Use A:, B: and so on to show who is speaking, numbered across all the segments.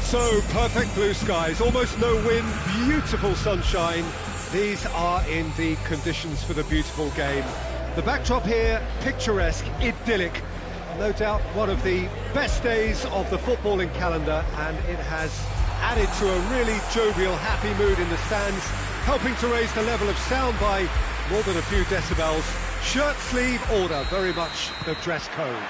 A: So, perfect blue skies, almost no wind, beautiful sunshine. These are indeed conditions for the beautiful game. The backdrop here, picturesque, idyllic. No doubt one of the best days of the footballing calendar, and it has added to a really jovial, happy mood in the stands, helping to raise the level of sound by more than a few decibels. Shirt sleeve order, very much the dress code.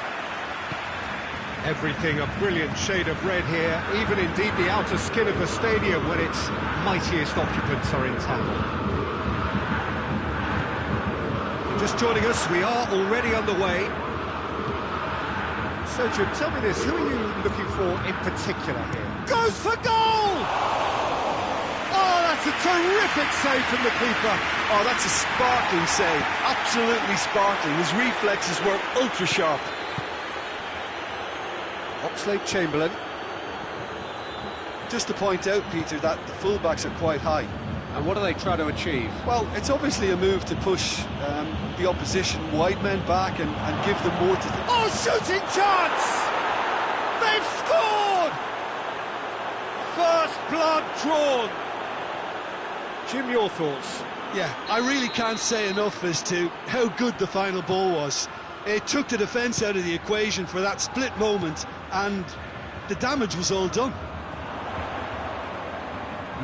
A: Everything a brilliant shade of red here, even indeed the outer skin of the stadium when its mightiest occupants are in town. If you're just joining us, we are already underway. So Jim, tell me this, who are you looking for in particular here? Goes for goal! Oh, that's a terrific save from the keeper.
B: Oh, that's a sparkling save, absolutely sparkling. His reflexes were ultra sharp.
A: Oxlade-Chamberlain.
B: Just to point out, Peter, that the fullbacks are quite high.
A: And what do they try to achieve?
B: Well, it's obviously a move to push the opposition wide men back and give them more to...
A: Oh, shooting chance! They've scored! First blood drawn. Jim, your thoughts?
B: Yeah, I really can't say enough as to how good the final ball was. It took the defence out of the equation for that split moment, and the damage was all done.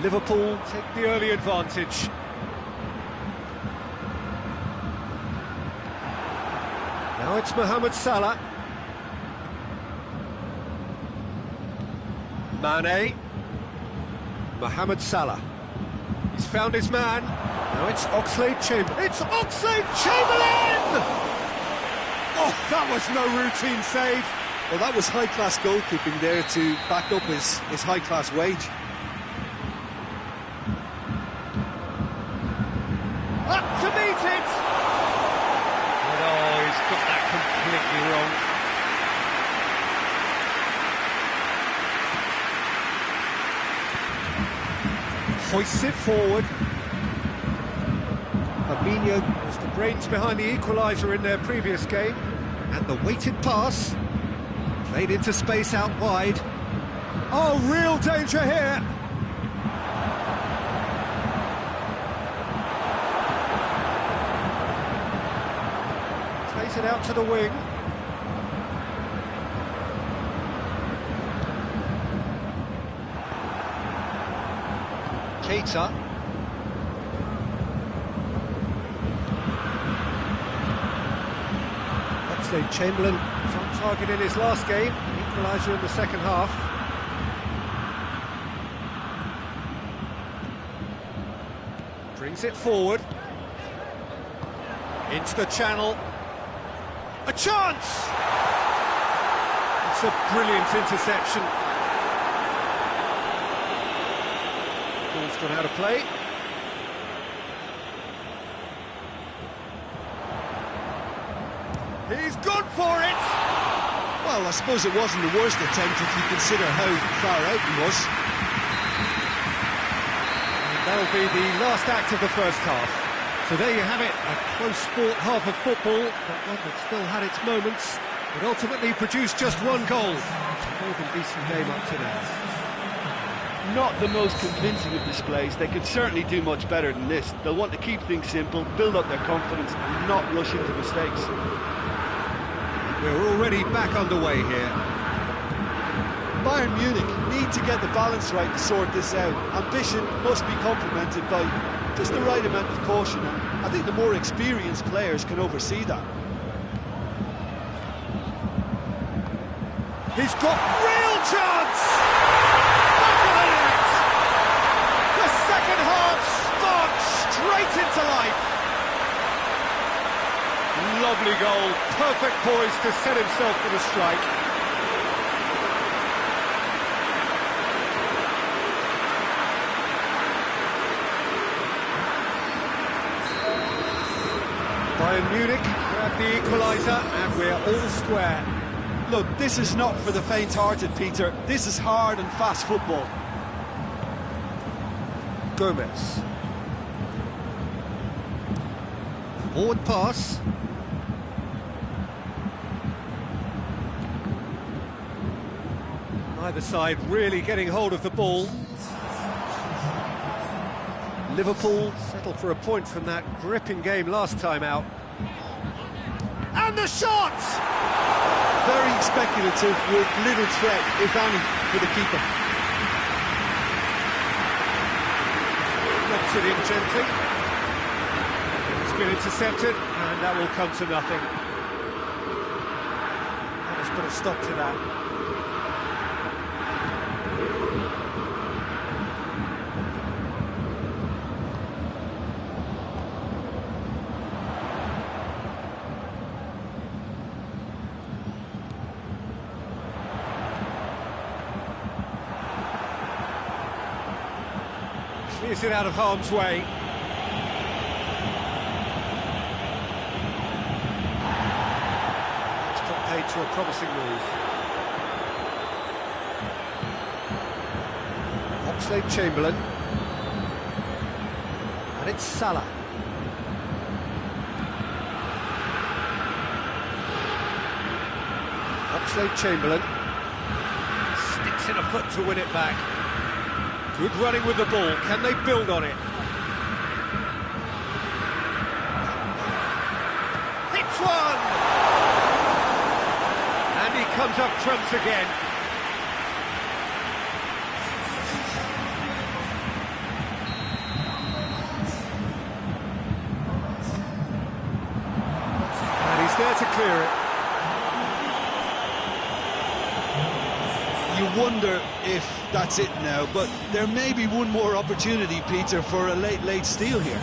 A: Liverpool take the early advantage. Now it's Mohamed Salah. Mane. Mohamed Salah. He's found his man. Now it's Oxlade-Chamberlain. It's Oxlade-Chamberlain! Oh, that was no routine save.
B: Well, that was high-class goalkeeping there to back up his high-class wage.
A: Up to meet it! But oh, he's got that completely wrong. Hoists it forward. Mnie was the brains behind the equaliser in their previous game, and the weighted pass played into space out wide. Oh, real danger here! Plays it out to the wing. Keita. Chamberlain was on target in his last game, an equaliser in the second half. Brings it forward. Into the channel. A chance! It's a brilliant interception. Ball's gone out of play. He's gone for it!
B: Well, I suppose it wasn't the worst attempt if you consider how far out he was.
A: And that'll be the last act of the first half. So there you have it, a close-fought half of football, but one that still had its moments, but ultimately produced just one goal. More than decent game up to now.
B: Not the most convincing of displays. They could certainly do much better than this. They'll want to keep things simple, build up their confidence, and not rush into mistakes.
A: We're already back underway here.
B: Bayern Munich need to get the balance right to sort this out. Ambition must be complemented by just the right amount of caution, and I think the more experienced players can oversee that.
A: He's got real chance! Back of the net! The second half sparked straight into life. Lovely goal, perfect poise to set himself for the strike. Bayern Munich grab the equaliser and we're all square.
B: Look, this is not for the faint-hearted, Peter. This is hard and fast football.
A: Gomez. Forward pass. Either side really getting hold of the ball. Liverpool settled for a point from that gripping game last time out. And the shot!
B: Very speculative with little threat, if any, for the keeper.
A: Knocks it in gently. It's been intercepted, and that will come to nothing. That has put a stop to that. Clears it out of harm's way. It's got paid to a promising move. Oxlade-Chamberlain. And it's Salah. Oxlade-Chamberlain. Sticks in a foot to win it back. Good running with the ball. Can they build on it? Hits one! And he comes up trumps again. And he's there to clear it.
B: You wonder if that's it now, but there may be one more opportunity, Peter, for a late steal here.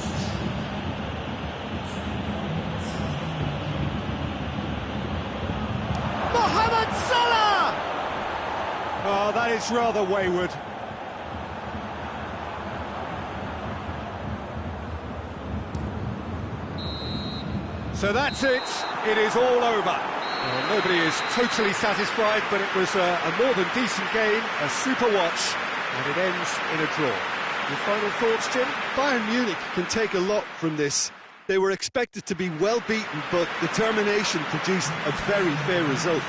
A: Mohamed Salah! Oh, that is rather wayward. So that's it. It is all over. Well, nobody is totally satisfied, but it was a more than decent game, a super watch, and it ends in a draw. Your final thoughts, Jim?
B: Bayern Munich can take a lot from this. They were expected to be well beaten, but determination produced a very fair result.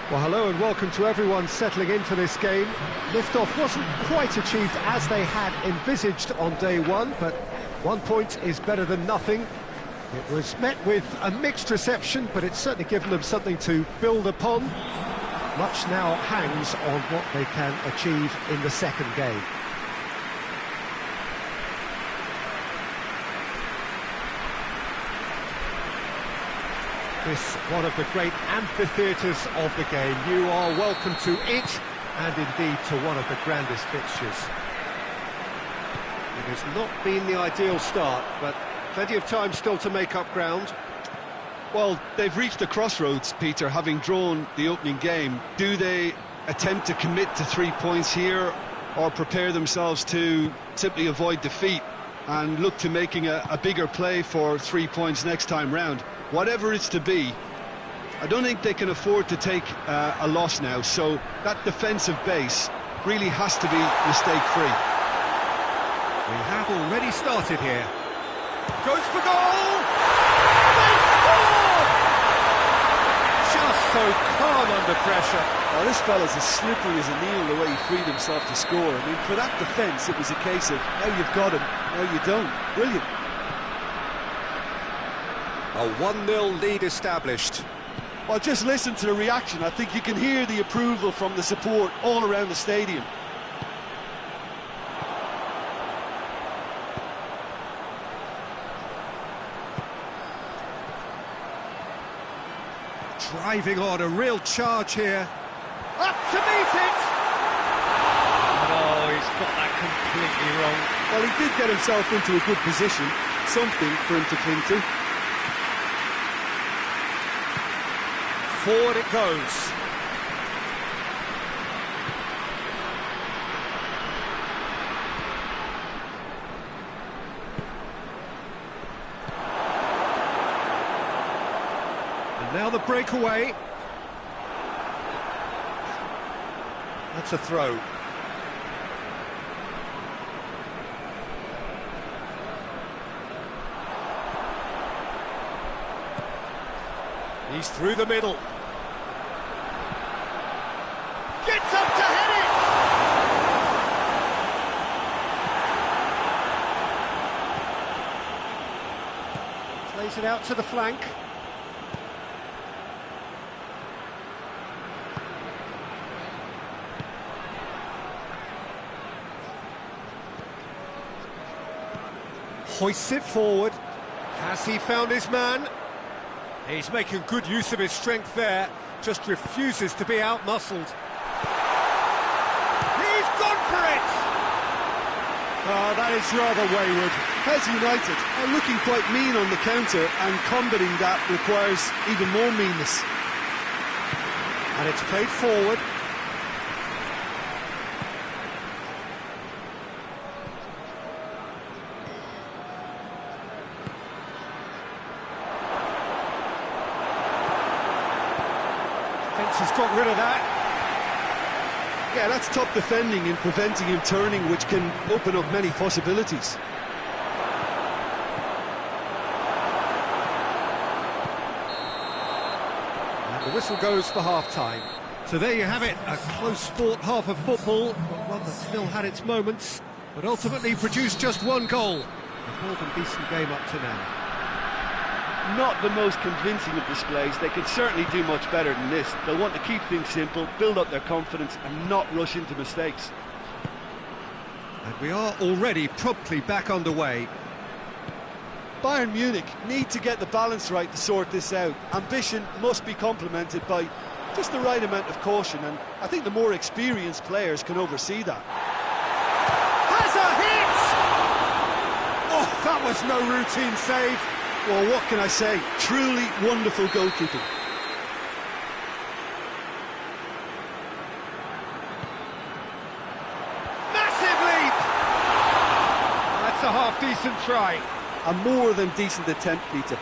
A: Well, hello and welcome to everyone settling in for this game. Liftoff wasn't quite achieved as they had envisaged on day one, but 1 point is better than nothing. It was met with a mixed reception, but it's certainly given them something to build upon. Much now hangs on what they can achieve in the second game. This one of the great amphitheatres of the game. You are welcome to it, and indeed to one of the grandest fixtures. It has not been the ideal start, but plenty of time still to make up ground.
B: Well, they've reached the crossroads, Peter, having drawn the opening game. Do they attempt to commit to 3 points here, or prepare themselves to simply avoid defeat and look to making a bigger play for 3 points next time round? Whatever it's to be, I don't think they can afford to take a loss now, so that defensive base really has to be mistake-free.
A: We have already started here. Goes for goal! They score! Just so calm under pressure.
B: Oh, this fella's as slippery as a needle the way he freed himself to score. I mean, for that defence, it was a case of now you've got him, now you don't. Brilliant.
A: A 1-0 lead established.
B: Well, just listen to the reaction. I think you can hear the approval from the support all around the stadium.
A: Driving on, a real charge here. Up to meet it! Oh, he's got that completely wrong.
B: Well, he did get himself into a good position. Something for him to cling to.
A: Forward it goes. And now the breakaway. That's a throw. He's through the middle. Gets up to head it! Plays it out to the flank. Hoists it forward. Has he found his man? He's making good use of his strength there. Just refuses to be outmuscled. He's gone for it! Oh, that is rather wayward.
B: PES United are looking quite mean on the counter, and combating that requires even more meanness.
A: And it's played forward. Fence has got rid of that.
B: Yeah, that's top defending and preventing him turning, which can open up many possibilities.
A: And the whistle goes for half-time. So there you have it, a close-fought half of football, but one that still had its moments, but ultimately produced just one goal. A more than decent game up to now.
B: Not the most convincing of displays. They could certainly do much better than this. They'll want to keep things simple, build up their confidence and not rush into mistakes.
A: And we are already promptly back underway.
B: Bayern Munich need to get the balance right to sort this out. Ambition must be complemented by just the right amount of caution, and I think the more experienced players can oversee that.
A: Has a hit! Oh, that was no routine save.
B: Well, what can I say? Truly wonderful goalkeeping.
A: Massive leap! That's a half-decent try.
B: A more than decent attempt, Peter.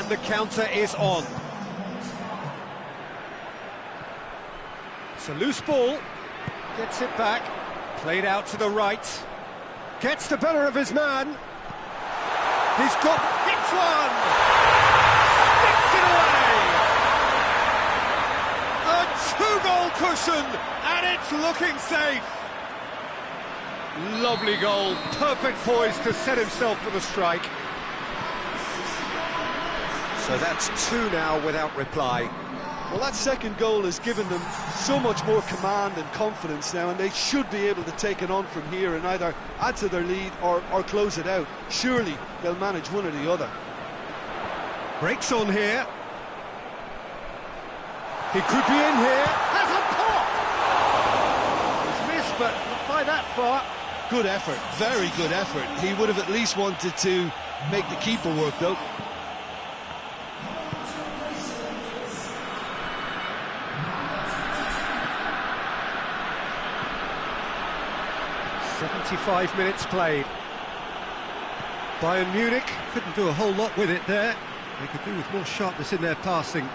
A: and the counter is on. It's a loose ball, gets it back, played out to the right, gets the better of his man, he's got, hits one, sticks it away! A two-goal cushion, and it's looking safe! Lovely goal, perfect poise to set himself for the strike. So that's two now without reply.
B: Well, that second goal has given them so much more command and confidence now, and they should be able to take it on from here and either add to their lead or close it out. Surely they'll manage one or the other.
A: Breaks on here. He could be in here. Has a pop! He's missed, but not by that far.
B: Good effort, very good effort. He would have at least wanted to make the keeper work, though.
A: .75 minutes played. Bayern Munich couldn't do a whole lot with it there. They could do with more sharpness in their passing.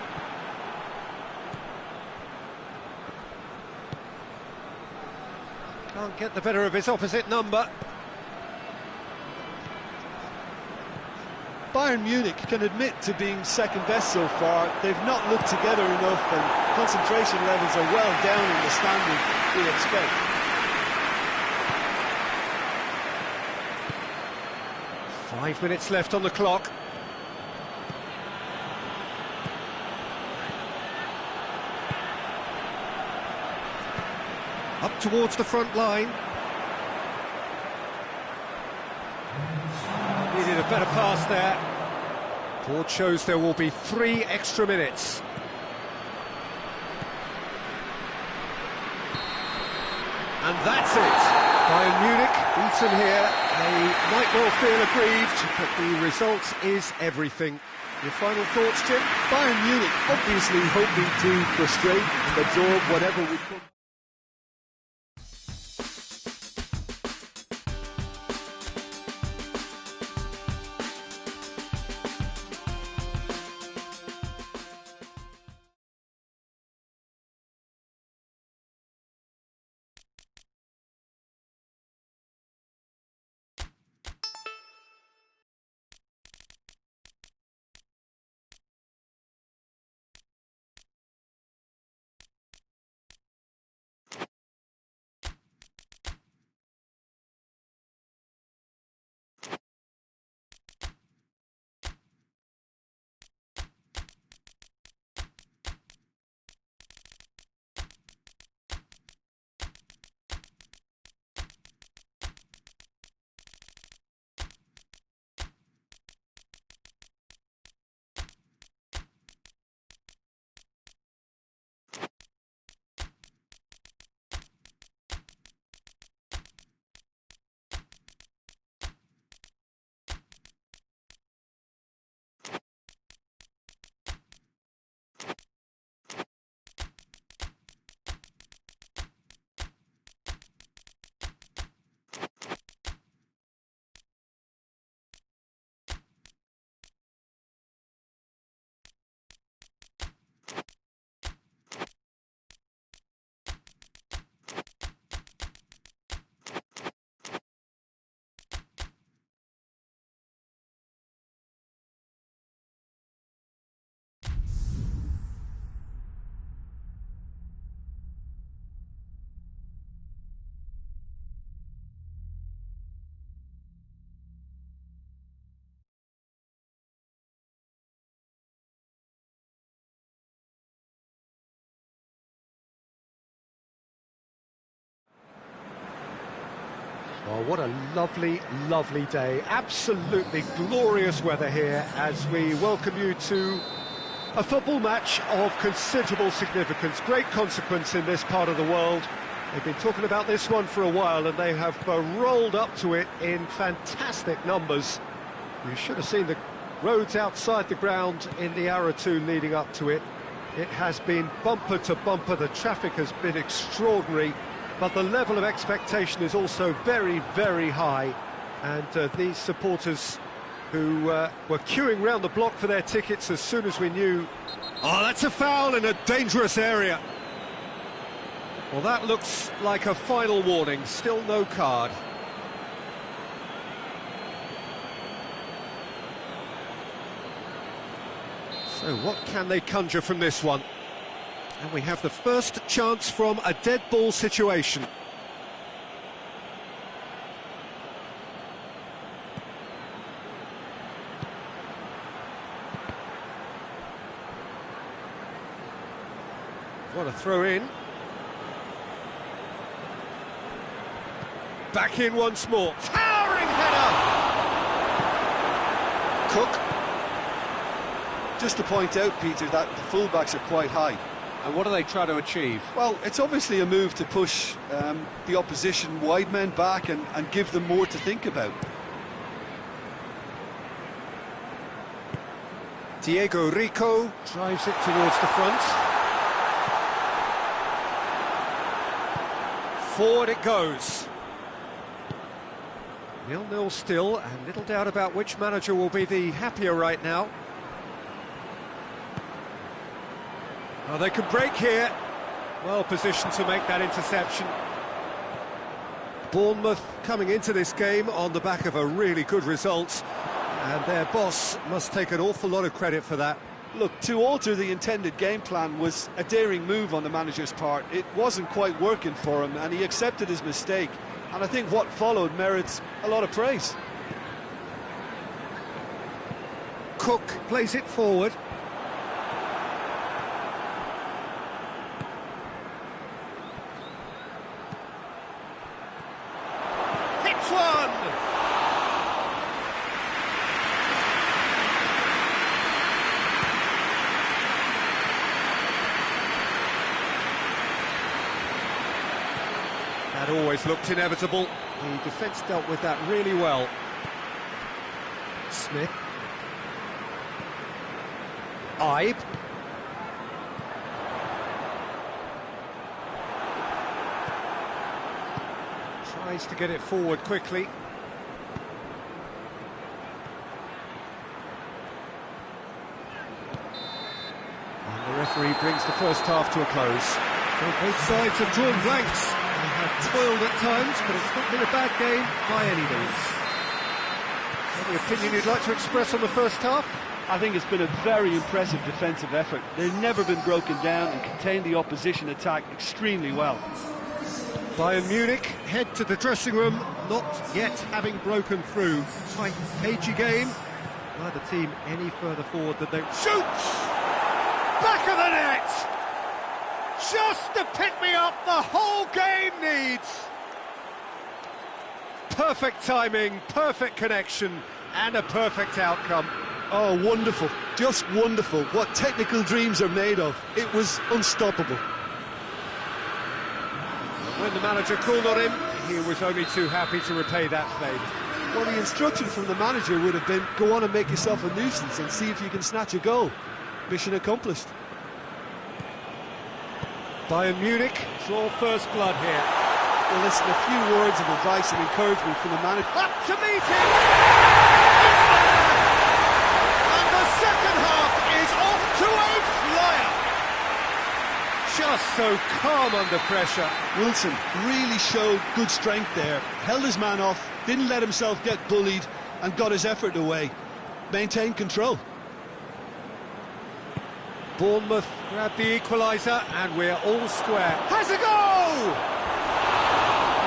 A: Can't get the better of his opposite number.
B: Bayern Munich can admit to being second best so far. They've not looked together enough, and concentration levels are well down in the standard we expect.
A: Five minutes left on the clock. Up towards the front line. Needed a better pass there. Board shows there will be 3 extra minutes. And that's it. Bayern Munich beaten here. They might well feel aggrieved, but the result is everything. Your final thoughts, Jim?
B: Bayern Munich obviously hoping to frustrate and absorb whatever we could.
A: Well, what a lovely, lovely day. Absolutely glorious weather here as we welcome you to a football match of considerable significance, great consequence in this part of the world. They've been talking about this one for a while and they have rolled up to it in fantastic numbers. You should have seen the roads outside the ground in the hour or two leading up to it. It has been bumper to bumper, the traffic has been extraordinary. But the level of expectation is also very, very high. And these supporters who were queuing round the block for their tickets as soon as we knew. Oh, that's a foul in a dangerous area. Well, that looks like a final warning, still no card. So what can they conjure from this one? And we have the first chance from a dead ball situation. What a throw in. Back in once more. Towering header!
B: Cook. Just to point out, Peter, that the fullbacks are quite high.
A: And what do they try to achieve?
B: Well, it's obviously a move to push the opposition wide men back and give them more to think about.
A: Diego Rico drives it towards the front. Forward it goes. 0-0 still, and little doubt about which manager will be the happier right now. Oh, they could break here. Well positioned to make that interception. Bournemouth coming into this game on the back of a really good result, and their boss must take an awful lot of credit for that.
B: Look, to alter the intended game plan was a daring move on the manager's part. It wasn't quite working for him, and he accepted his mistake. And I think what followed merits a lot of praise.
A: Cook plays it forward. Hits one! That always looked inevitable. The defence dealt with that really well. Smith. Ibe. Tries to get it forward quickly. And the referee brings the first half to a close. So both sides have drawn blanks. They have toiled at times, but it's not been a bad game by any means. Any opinion you'd like to express on the first half?
B: I think it's been a very impressive defensive effort. They've never been broken down and contained the opposition attack extremely well.
A: Bayern Munich head to the dressing room, not yet having broken through. Tight, cagey game. Neither team any further forward than they... Shoots! Back of the net! Just to pick me up the whole game needs. Perfect timing, perfect connection, and a perfect outcome.
B: Oh, wonderful, just wonderful. What technical dreams are made of. It was unstoppable.
A: When the manager called on him, he was only too happy to repay that favour.
B: Well, the instruction from the manager would have been, go on and make yourself a nuisance and see if you can snatch a goal. Mission accomplished.
A: Bayern Munich draw first blood here.
B: Well, listen, a few words of advice and encouragement from the manager.
A: Up to meet it! And the second half is off to a flyer! Just so calm under pressure.
B: Wilson really showed good strength there. Held his man off, didn't let himself get bullied, and got his effort away. Maintained control.
A: Bournemouth grab the equaliser, and we're all square. Has a goal!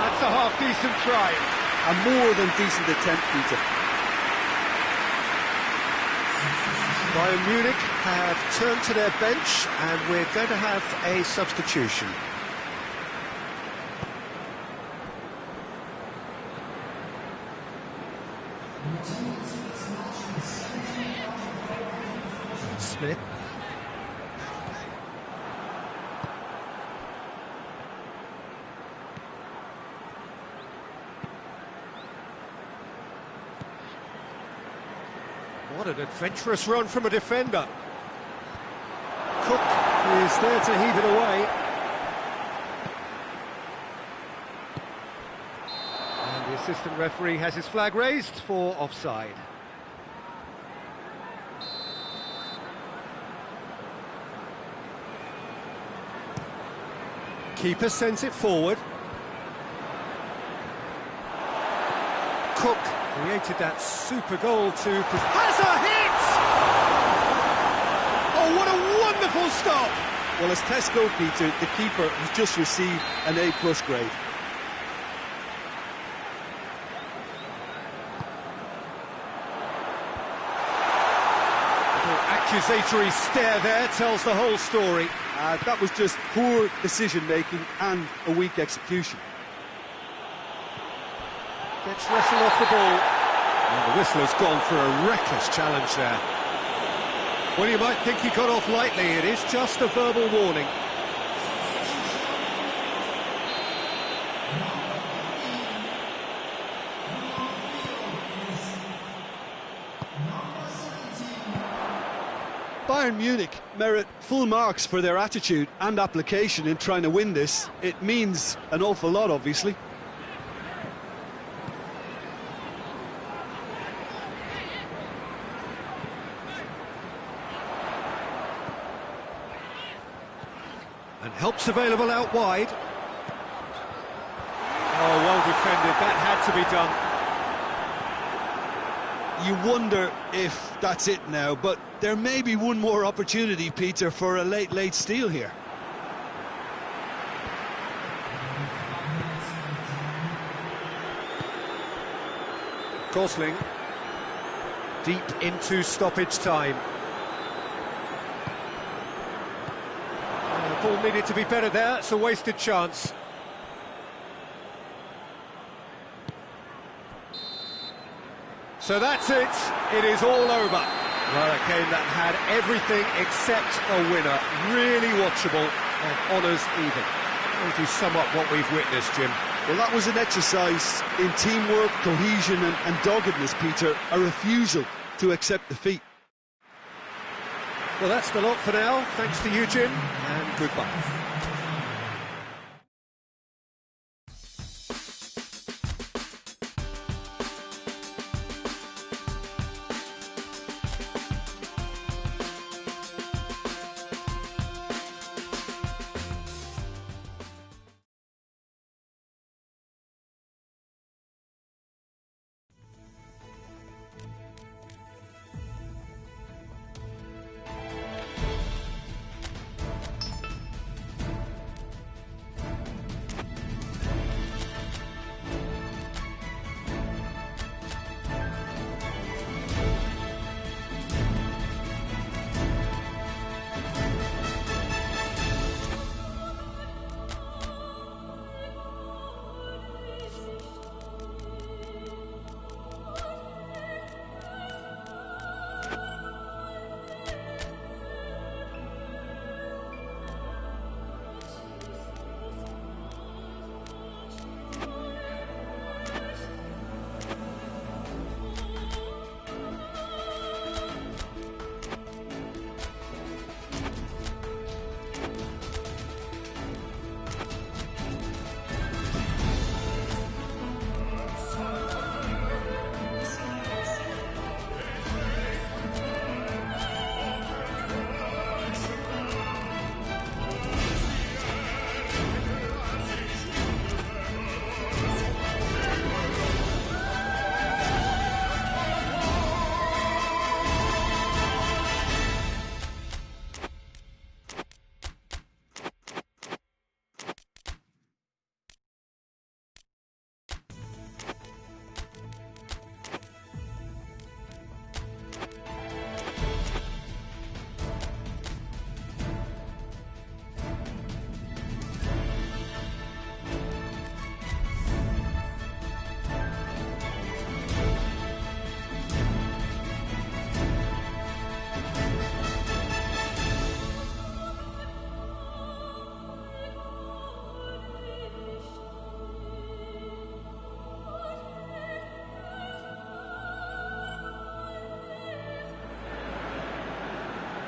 A: That's a half-decent try.
B: A more than decent attempt, Peter.
A: Bayern Munich have turned to their bench, and we're going to have a substitution. Smith. What an adventurous run from a defender. Cook is there to heave it away. And the assistant referee has his flag raised for offside. Keeper sends it forward. Cook created that super goal to... Has a hit! Oh, what a wonderful stop!
B: Well, as tests go, Peter, the keeper has just received an A+ grade.
A: Accusatory stare there tells the whole story.
B: That was just poor decision-making and a weak execution.
A: Gets wrestled off the ball. And the whistler's gone for a reckless challenge there. Well, you might think he got off lightly. It is just a verbal warning.
B: Bayern Munich merit full marks for their attitude and application in trying to win this. It means an awful lot, obviously.
A: And help's available out wide. Oh, well defended. That had to be done.
B: You wonder if that's it now, but there may be one more opportunity, Peter, for a late steal here.
A: Gosling, deep into stoppage time. The ball needed to be better there, it's a wasted chance. So that's it, it is all over. Well, a game that had everything except a winner. Really watchable and honours even. How would you sum up what we've witnessed, Jim?
B: Well, that was an exercise in teamwork, cohesion and doggedness, Peter. A refusal to accept defeat.
A: Well, that's the lot for now. Thanks to you, Jim, and goodbye.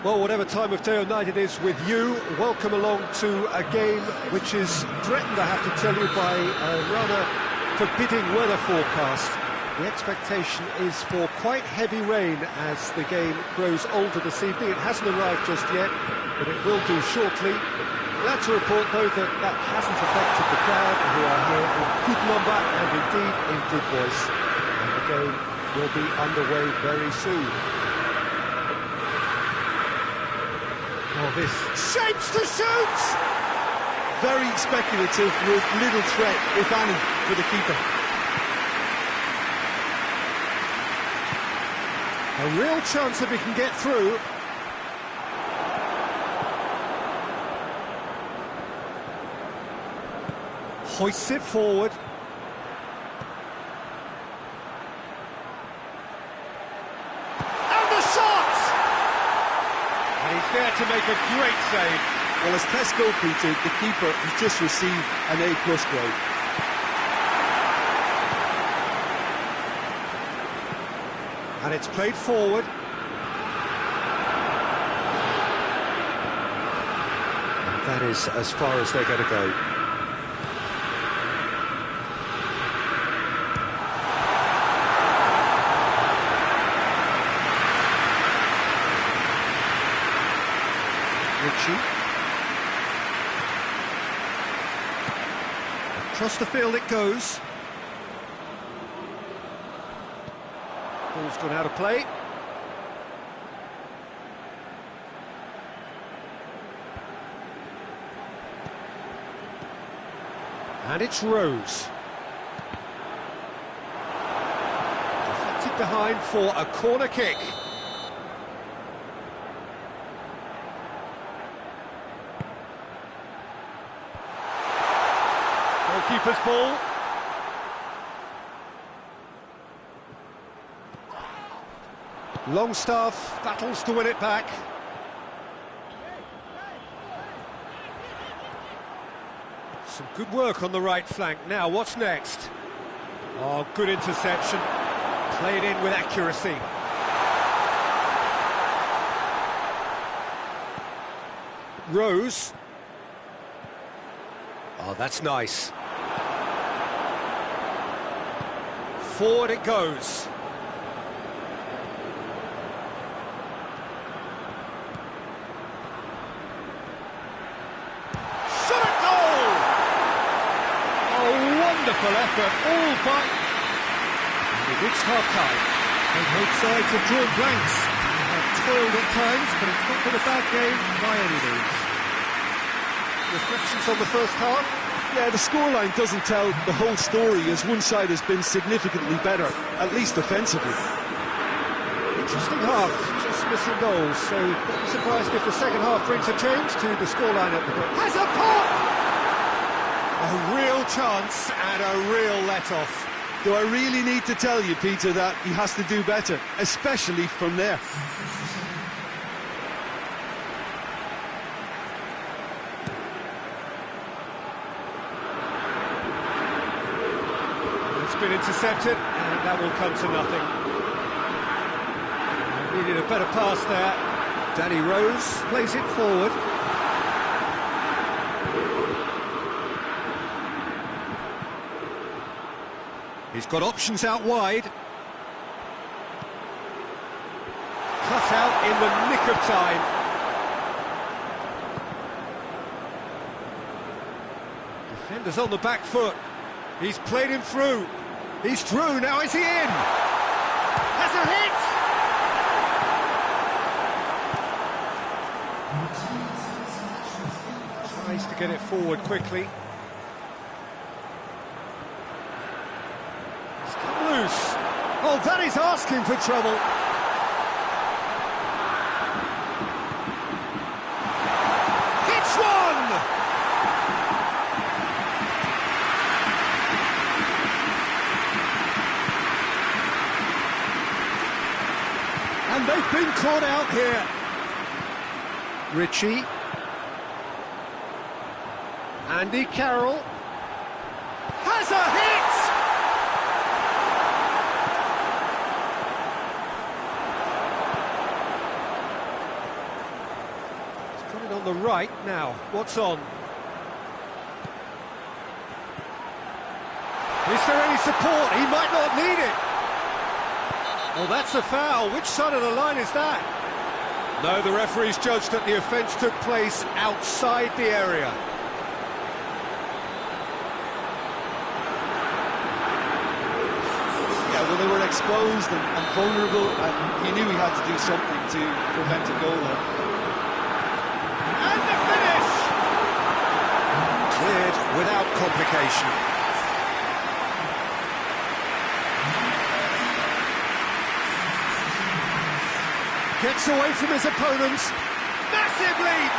A: Well, whatever time of day or night it is with you, welcome along to a game which is threatened, I have to tell you, by a rather forbidding weather forecast. The expectation is for quite heavy rain as the game grows older this evening. It hasn't arrived just yet, but it will do shortly. Glad to report, though, that that hasn't affected the crowd, who are here in good number and indeed in good voice. And the game will be underway very soon. Oh, this shapes to shoot!
B: Very speculative with little threat, if any, for the keeper.
A: A real chance if he can get through. Hoists it forward. And the shot! And he's there to make a great save.
B: Well, as tests go, Peter, the keeper has just received an A+ grade.
A: And it's played forward. And that is as far as they're going to go. Across the field it goes. Ball's gone out of play. And it's Rose. Deflected behind for a corner kick. Goalkeeper's ball. Longstaff battles to win it back. Some good work on the right flank. Now, what's next? Oh, good interception. Played in with accuracy. Rose. Oh, that's nice. Forward it goes. Shot at goal! Oh, wonderful effort, all by... And we reached half-time.
C: And both sides have drawn blanks. They have toiled at times, but it's not been a bad game by any means.
A: Reflections on the first half?
B: Yeah, the scoreline doesn't tell the whole story, as one side has been significantly better, at least offensively.
A: Interesting half, just missing goals, so don't be surprised if the second half brings a change to the scoreline at the break. Has a pop! A real chance and a real let-off.
B: Do I really need to tell you, Peter, that he has to do better, especially from there?
A: It's been intercepted, and that will come to nothing. Needed a better pass there. Danny Rose plays it forward. He's got options out wide. Cut out in the nick of time. Defenders on the back foot. He's played him through. He's through, now is he in? Has a hit! Tries to get it forward quickly. It's come loose. Oh, that is asking for trouble. Hits one! And they've been caught out here. Ritchie. Andy Carroll. Has a hit! He's got it on the right now. What's on? Is there any support? He might not need it. Oh, that's a foul. Which side of the line is that? No, the referee's judged that the offence took place outside the area.
B: Yeah, well, they were exposed and vulnerable, and he knew he had to do something to prevent a goal there.
A: And the finish! Cleared without complication. Gets away from his opponents. Massive leap!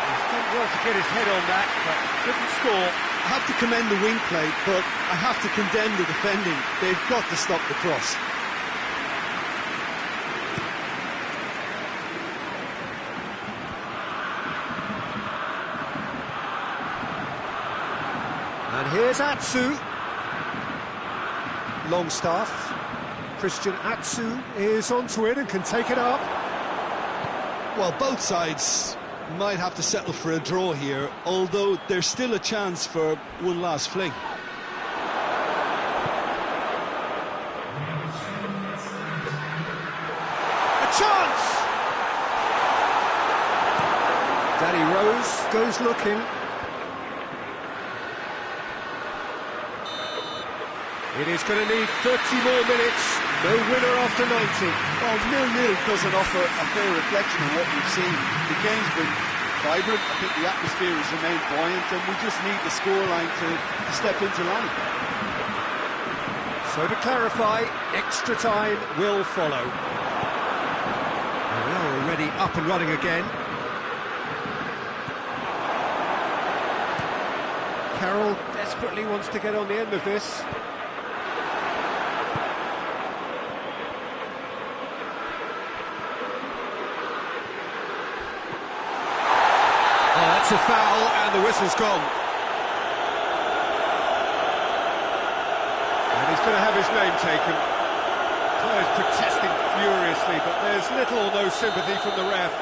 A: He's done well to get his head on that, but couldn't score.
B: I have to commend the wing play, but I have to condemn the defending. They've got to stop the cross.
A: And here's Atsu. Longstaff. Christian Atsu is onto it and can take it up.
B: Well, both sides might have to settle for a draw here, although there's still a chance for one last fling.
A: A chance! Danny Rose goes looking. It is going to need 30 more minutes. No winner after 90.
B: Well, 0-0 doesn't offer a fair reflection of what we've seen. The game's been vibrant. I think the atmosphere has remained buoyant, and we just need the scoreline to step into line.
A: So to clarify, extra time will follow. We are already up and running again. Carroll desperately wants to get on the end of this. That's a foul, and the whistle's gone. And he's going to have his name taken. Players protesting furiously, but there's little or no sympathy from the ref.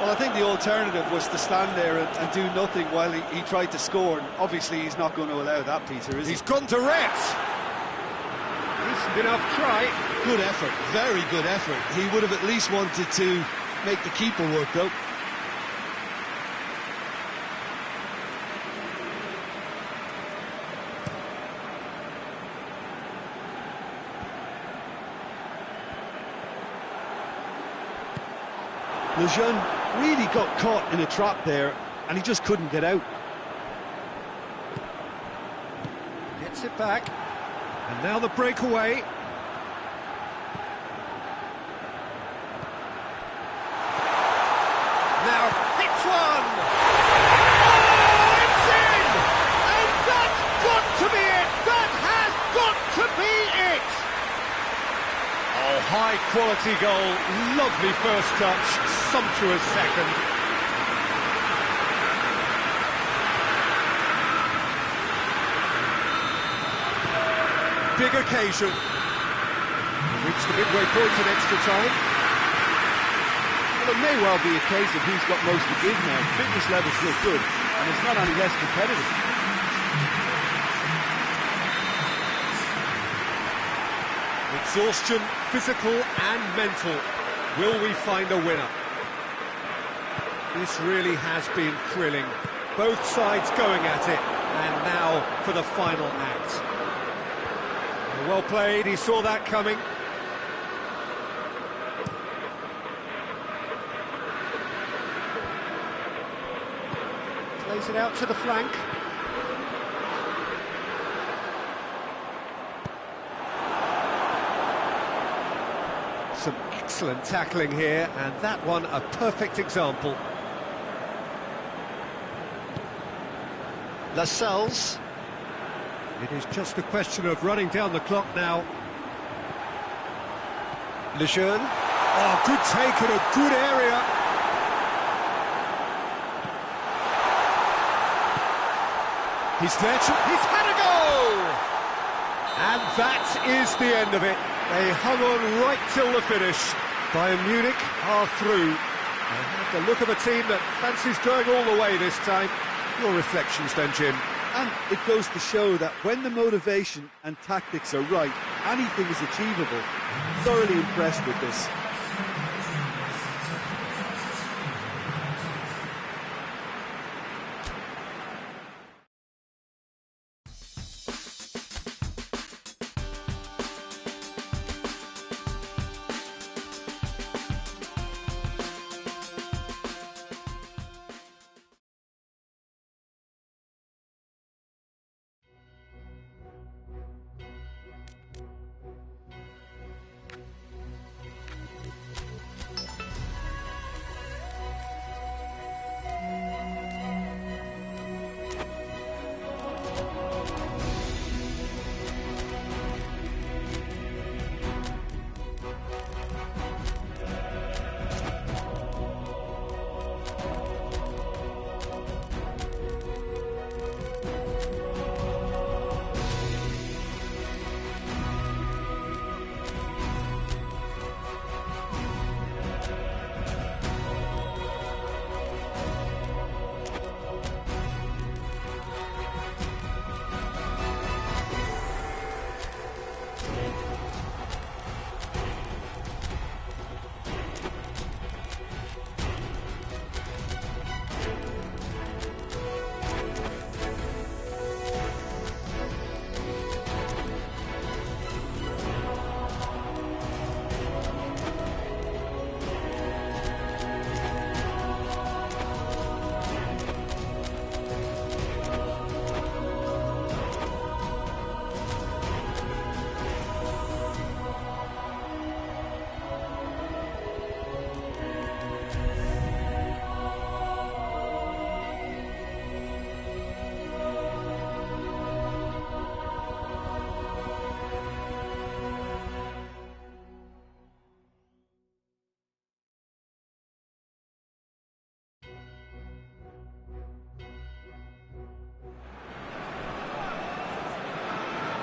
B: Well, I think the alternative was to stand there and do nothing while he tried to score, and obviously he's not going to allow that, Peter, is he?
A: He's gone direct. Decent enough try.
B: Good effort, very good effort. He would have at least wanted to make the keeper work, though. Lejeune really got caught in a trap there, and he just couldn't get out.
A: Gets it back, and now the breakaway. Now hits one! Oh, it's in! And that's got to be it! That has got to be it! Oh, high-quality goal, lovely first touch, sumptuous second. Big occasion. Reached the midway point in extra time.
B: Well, it may well be a case of who's got most to give now. Fitness levels look good, and it's not any less competitive.
A: Exhaustion, physical and mental. Will we find a winner? This really has been thrilling. Both sides going at it, and now for the final act. Well played, he saw that coming. Plays it out to the flank. Some excellent tackling here, and that one a perfect example. Lascelles. It is just a question of running down the clock now. Lejeune. Oh, good take in a good area. He's there to... He's had a goal! And that is the end of it. They hung on right till the finish. Bayern Munich are through. And have the look of a team that fancies going all the way this time. Your reflections then, Jim?
B: And it goes to show that when the motivation and tactics are right, anything is achievable. Thoroughly impressed with this.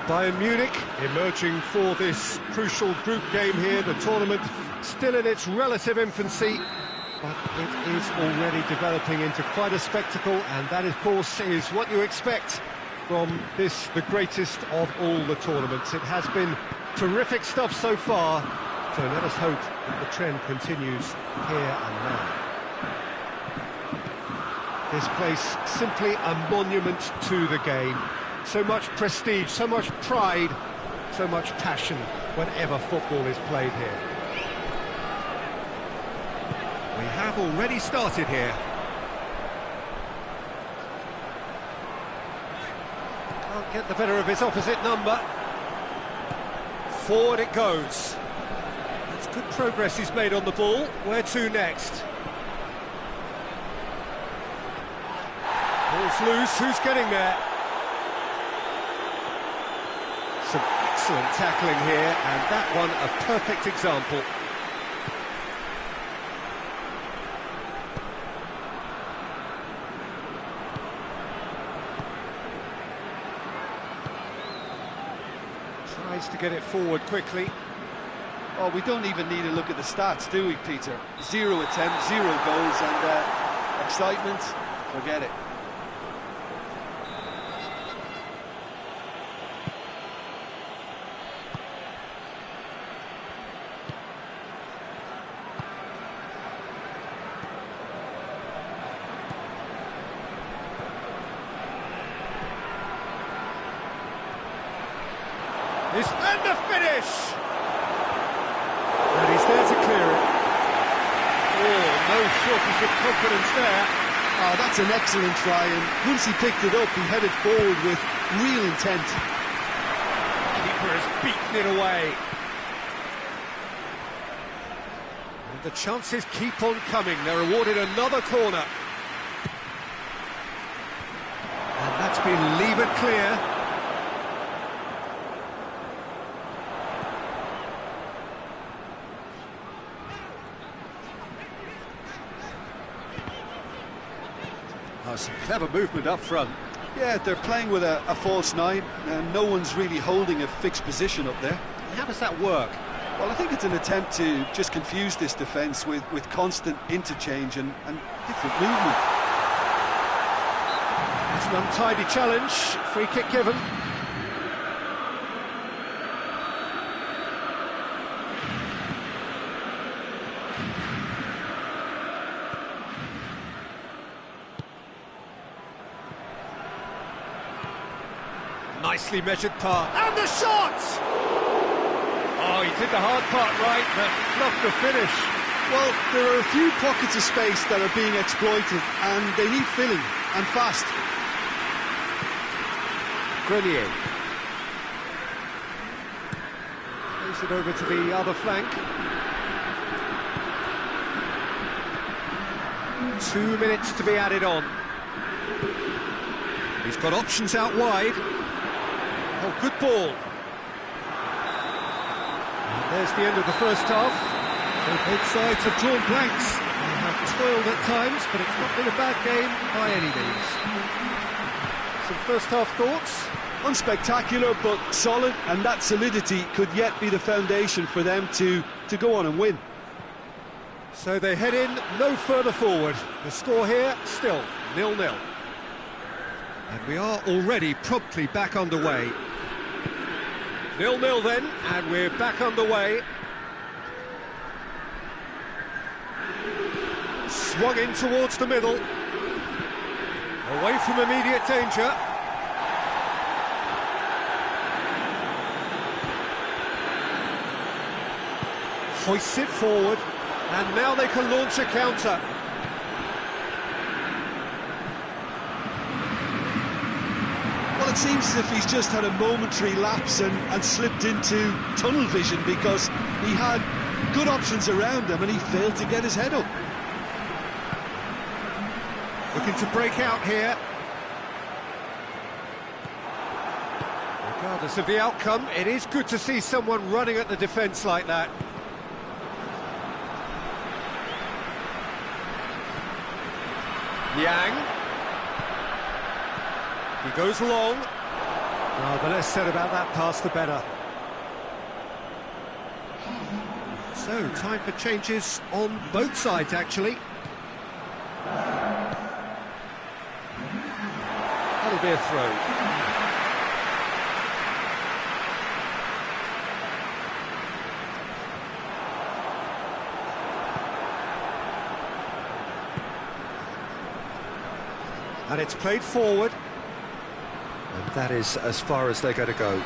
A: Bayern Munich emerging for this crucial group game here. The tournament still in its relative infancy, but it is already developing into quite a spectacle, and that, of course, is what you expect from this, the greatest of all the tournaments. It has been terrific stuff so far, so let us hope that the trend continues here and now. This place simply a monument to the game. So much prestige, so much pride, so much passion whenever football is played here. We have already started here. Can't get the better of his opposite number. Forward it goes. That's good progress he's made on the ball. Where to next? Ball's loose, who's getting there? Some excellent tackling here, and that one a perfect example. Tries to get it forward quickly.
B: Oh, we don't even need to look at the stats, do we, Peter? 0 attempts, 0 goals, and excitement, forget it.
A: And the finish! And he's there to clear it. Oh, no shortage of confidence there.
B: Oh, that's an excellent try, and once he picked it up, he headed forward with real intent.
A: Keeper has beaten it away. And the chances keep on coming. They're awarded another corner. And that's been levered clear. Oh, some clever movement up front.
B: Yeah, they're playing with a false 9, and no one's really holding a fixed position up there.
A: How does that work?
B: Well, I think it's an attempt to just confuse this defence with constant interchange and different movement.
A: It's an untidy challenge, free kick given. Nicely measured part, and the shot! Oh, he did the hard part right, but fluffed the finish.
B: Well, there are a few pockets of space that are being exploited, and they need filling, and fast.
A: Grenier. Plays it over to the other flank. 2 minutes to be added on. He's got options out wide. Oh, good ball. And there's the end of the first half.
C: So both sides have drawn blanks. They have toiled at times, but it's not been a bad game by any means.
A: Some first half thoughts?
B: Unspectacular, but solid, and that solidity could yet be the foundation for them to go on and win.
A: So they head in no further forward. The score here, still 0-0. And we are already promptly back underway. 0-0 then, and we're back underway. Swung in towards the middle. Away from immediate danger. Hoists it forward, and now they can launch a counter.
B: Well, it seems as if he's just had a momentary lapse and slipped into tunnel vision, because he had good options around him and he failed to get his head up.
A: Looking to break out here. Regardless of the outcome, it is good to see someone running at the defence like that. Yang. He goes long. Oh, the less said about that pass, the better. So, time for changes on both sides, actually. That'll be a throw. And it's played forward. And that is as far as they're going to go.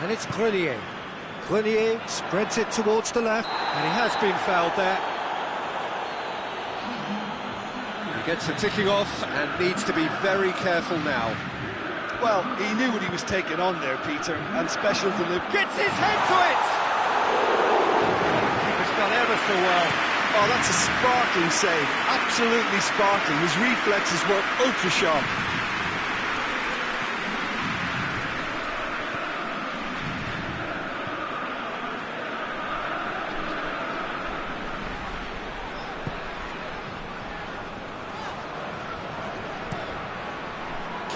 A: And it's Grenier. Grenier spreads it towards the left, and he has been fouled there. He gets the ticking off and needs to be very careful now.
B: Well, he knew what he was taking on there, Peter, and special delivery.
A: Gets his head to it! Keeper's done ever so well.
B: Oh, that's a sparkling save. Absolutely sparkling. His reflexes were ultra sharp.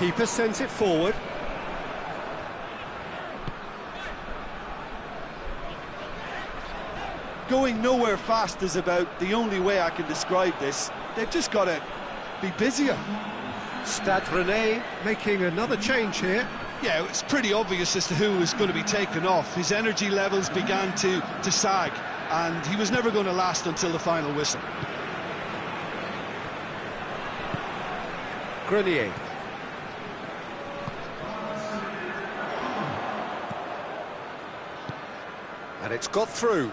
A: Keeper sends it forward.
B: Going nowhere fast is about the only way I can describe this. They've just got to be busier.
A: Stade Rennais making another change here.
B: Yeah, it's pretty obvious as to who was going to be taken off. His energy levels began to sag, and he was never going to last until the final whistle.
A: Grenier. And it's got through.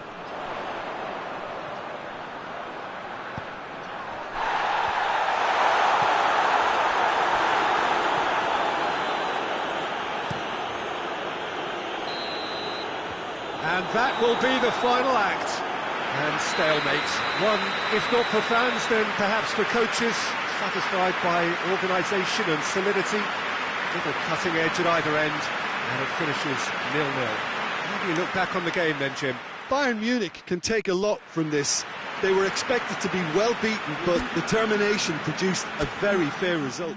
A: And that will be the final act. And stalemate. One, if not for fans, then perhaps for coaches, satisfied by organisation and solidity. Little cutting edge at either end, and it finishes 0-0. How do you look back on the game then, Jim?
B: Bayern Munich can take a lot from this. They were expected to be well beaten, but determination produced a very fair result.